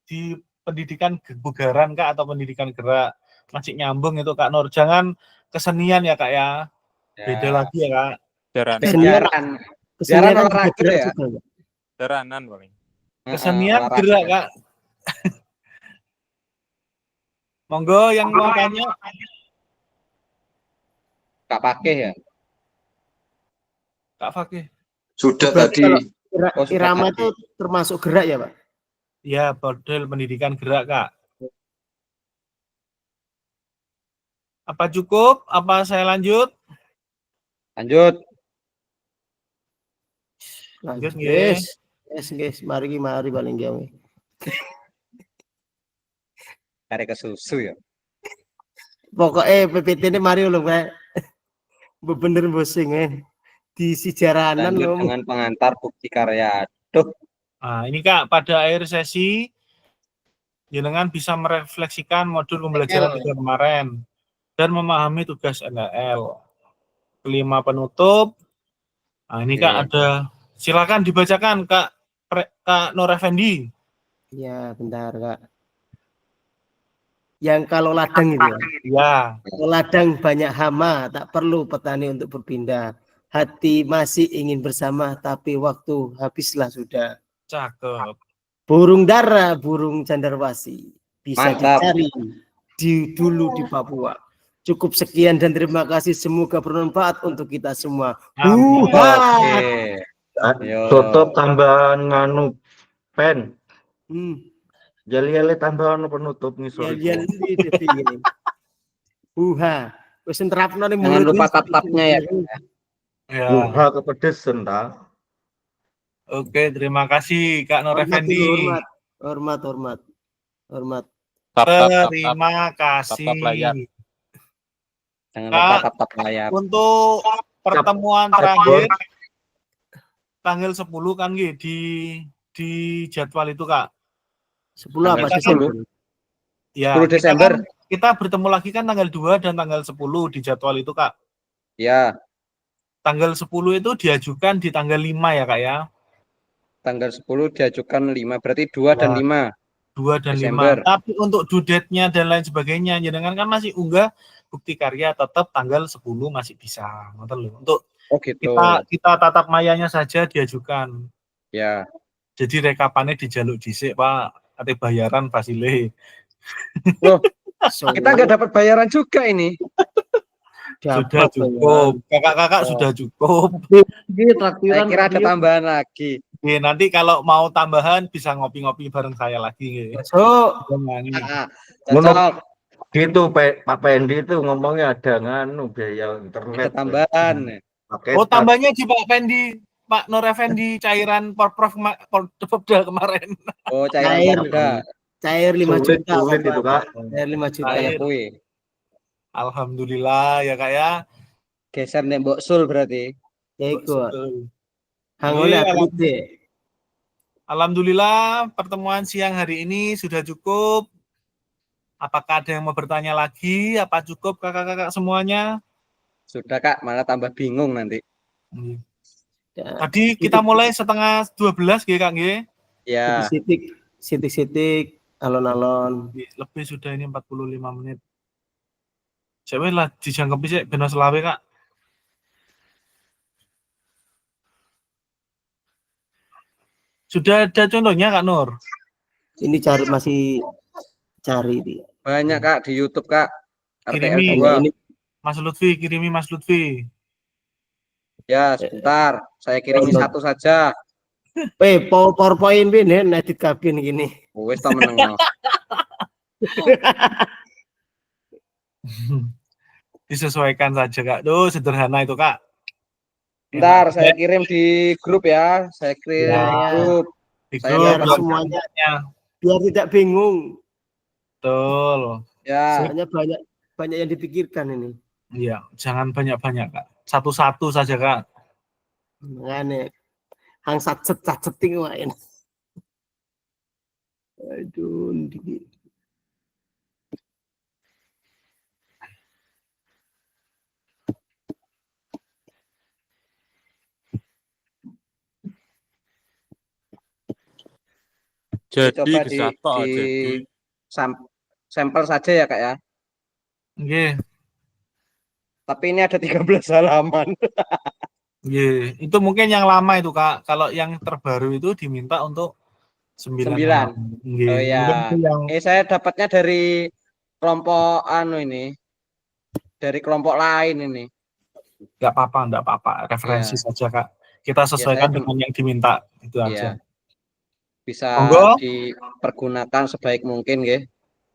di pendidikan kebugaran, Kak, atau pendidikan gerak. Masih nyambung itu, Kak Nur. Jangan kesenian ya, Kak ya. Beda lagi ya, Kak. Kesenian olahraga ya. Daranan paling. Kesenian gerak, Kak. Monggo yang mau tanya. Kak Pakih ya? Kak Fakih. Sudah Berarti tadi. irama itu termasuk gerak ya, Pak? Ya, model pendidikan gerak, Kak. Apa cukup? Apa saya lanjut? Lanjut. Lanjut, guys. Guys, mari paling gawe. Kare kesusu ya. Pokoknya PPT ini mari lho, Pak. Bener bosing di sejaranan Lanjut dengan pengantar bukti karya. Aduh. Nah, ini Kak, pada akhir sesi jenengan bisa merefleksikan modul pembelajaran kita kemarin dan memahami tugas NLL. Kelima penutup. Nah, ini Kak ada, silakan dibacakan Kak Nur Effendi. Ya, bentar, Kak. Yang kalau ladang itu ya. Kalau ladang banyak hama, tak perlu petani untuk berpindah. Hati masih ingin bersama, tapi waktu habislah sudah. Cakep. Burung dara, burung cendrawasih bisa Mantap. dicari dulu di Papua. Cukup sekian dan terima kasih, semoga bermanfaat untuk kita semua. Tutup tambahan nganu pen. Jali-jali tambahan penutup nih sorry. Jangan lupa tap-tapnya ya. Buha kepedesan ta. Oke, terima kasih Kak Nur Effendi. Hormat. Terima kasih. Jangan lupa tap-tap layar. Untuk pertemuan terakhir tanggal 10 kan di jadwal itu, Kak. 10 apa sih? Ya, 10 Desember. Kita bertemu lagi kan tanggal 2 dan tanggal 10 di jadwal itu, Kak. Ya. Tanggal 10 itu diajukan di tanggal 5 ya, Kak ya. Tanggal 10 diajukan 5, berarti 2 dan 5. 2 dan Desember. 5. Tapi untuk due date-nya dan lain sebagainya, jenengan kan masih unggah bukti karya tetap tanggal 10 masih bisa. Untuk gitu. kita tatap mayanya saja diajukan. Ya. Jadi rekapannya dijaluk dhisik, Pak. Ate bayaran fasile. Loh, kita nggak dapat bayaran juga ini. Sudah cukup. Kakak-kakak sudah cukup. Saya kira ada tambahan lagi. Nanti kalau mau tambahan bisa ngopi-ngopi bareng saya lagi. Gitu Pak Pendi itu ngomongnya ada nganu biaya internet. Ada tambahan. Oh, tambahnya di Pak Pendi, Pak Nur Effendi cairan Porprov Popda kemarin. Oh, cairan Popda. Cair 5 juta. Sulit itu, Kak. Cair 5 juta. Alhamdulillah ya, Kak ya. Geser nembok sul berarti. Ya ikut. Hangolnya Alhamdulillah pertemuan siang hari ini sudah cukup. Apakah ada yang mau bertanya lagi? Apa cukup kakak-kakak semuanya? Sudah Kak, malah tambah bingung nanti. Tadi kita mulai 11:30 Kak G. Ya. Sitik-sitik alon-alon. Lebih sudah ini 45 menit. Coba lah dijangkepi sih benar selawe Kak. Sudah ada contohnya Kak Nur? Ini masih cari dia. Banyak Kak di YouTube Kak. RTL Kirimi. 2. Ini Mas Lutfi, kirimi Mas Lutfi. Ya, sebentar. Saya kirimi satu saja. PowerPoint ini edit kabin gini. Wes ta meneng. Disesuaikan saja Kak. Duh, sederhana itu Kak. Bentar, saya kirim di grup ya. Saya kirim Ya. di grup. Di Saya grup dapat semuanya. Biar tidak bingung. Betul. Ya, Soalnya banyak yang dipikirkan ini. Iya, jangan banyak-banyak Kak. Satu-satu saja Kak. Makanya hang sacet-saceting wae. Aduh, Jadi coba bisa tok di jadi. sampel saja ya Kak ya. Nggih. Tapi ini ada 13 halaman. Nggih, itu mungkin yang lama itu Kak. Kalau yang terbaru itu diminta untuk 9. 9. Nggih. Oh Mungkin ya. itu yang Saya dapatnya dari kelompok ini. Dari kelompok lain ini. enggak apa-apa, referensi Ya. saja Kak. Kita sesuaikan saya- dengan yang diminta, itu aja. Iya. Bisa Monggo. dipergunakan sebaik mungkin nggih.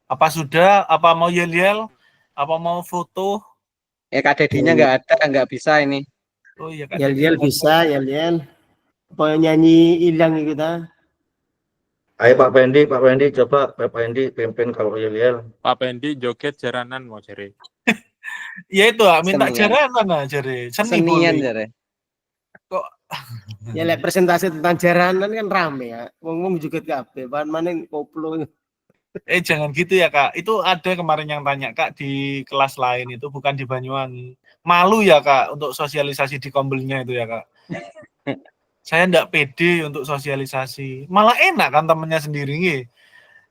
Apa sudah? Apa mau yel-yel? Apa mau foto? Kak Dedinya nggak ada, nggak bisa ini. Oh iya Kak. Yel-yel bisa, yel-yel. Apa nyanyi hilang gitu ta? Ayo Pak Pendi, coba Pak Pendi pimpin kalau yel-yel. Pak Pendi joget jaranan mau cari. Ya itu, minta Senian. jaranan aja deh. Seni Senian boleh. jare. Ya lek presentasi tentang jaranan kan rame ya. Ngomong juga kabeh, bahan maning koplo. Jangan gitu ya Kak. Itu ada kemarin yang tanya Kak di kelas lain itu, bukan di Banyuwangi. Malu ya Kak untuk sosialisasi di kombelnya itu ya Kak. Saya enggak pede untuk sosialisasi. Malah enak kan temannya sendiri nggih.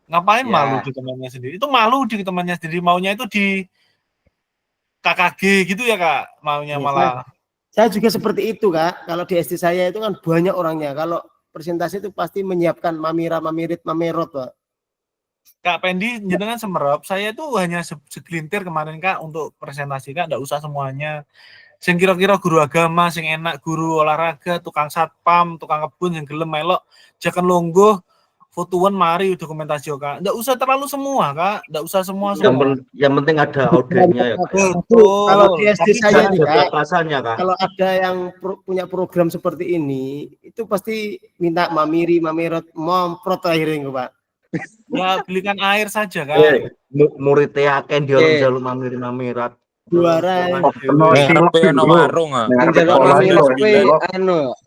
Ngapain Ya. malu di temannya sendiri? Itu malu di temannya sendiri, maunya itu di KKG gitu ya Kak. Maunya Ya, malah. Saya juga seperti itu Kak. Kalau di SD saya itu kan banyak orangnya. Kalau presentasi itu pasti menyiapkan mamira, mamirit, mamerot Pak. Kak Pendi jenengan semerap, saya itu hanya segelintir kemarin Kak untuk presentasi Kak, enggak usah semuanya. Sing kira-kira guru agama, sing enak guru olahraga, tukang satpam, tukang kebun yang gelem melok, jangan longgo fotoan mari dokumentasi Kak. Enggak usah terlalu semua Kak, enggak usah semua. Yang penting ada audiennya ya Kak. Betul. Kalau di SD Tapi saya jangan nih Ada Kak, batasannya Kak. kalau ada yang punya program seperti ini, itu pasti minta mamiri, mamerot, momprot akhirnya Pak. ya belikan air saja Kak. Muridnya akan dia orang jalur mamirat. Juara. Ngarepe ono warung ah. Njaluk Warung mamirit kelas kuwi 9.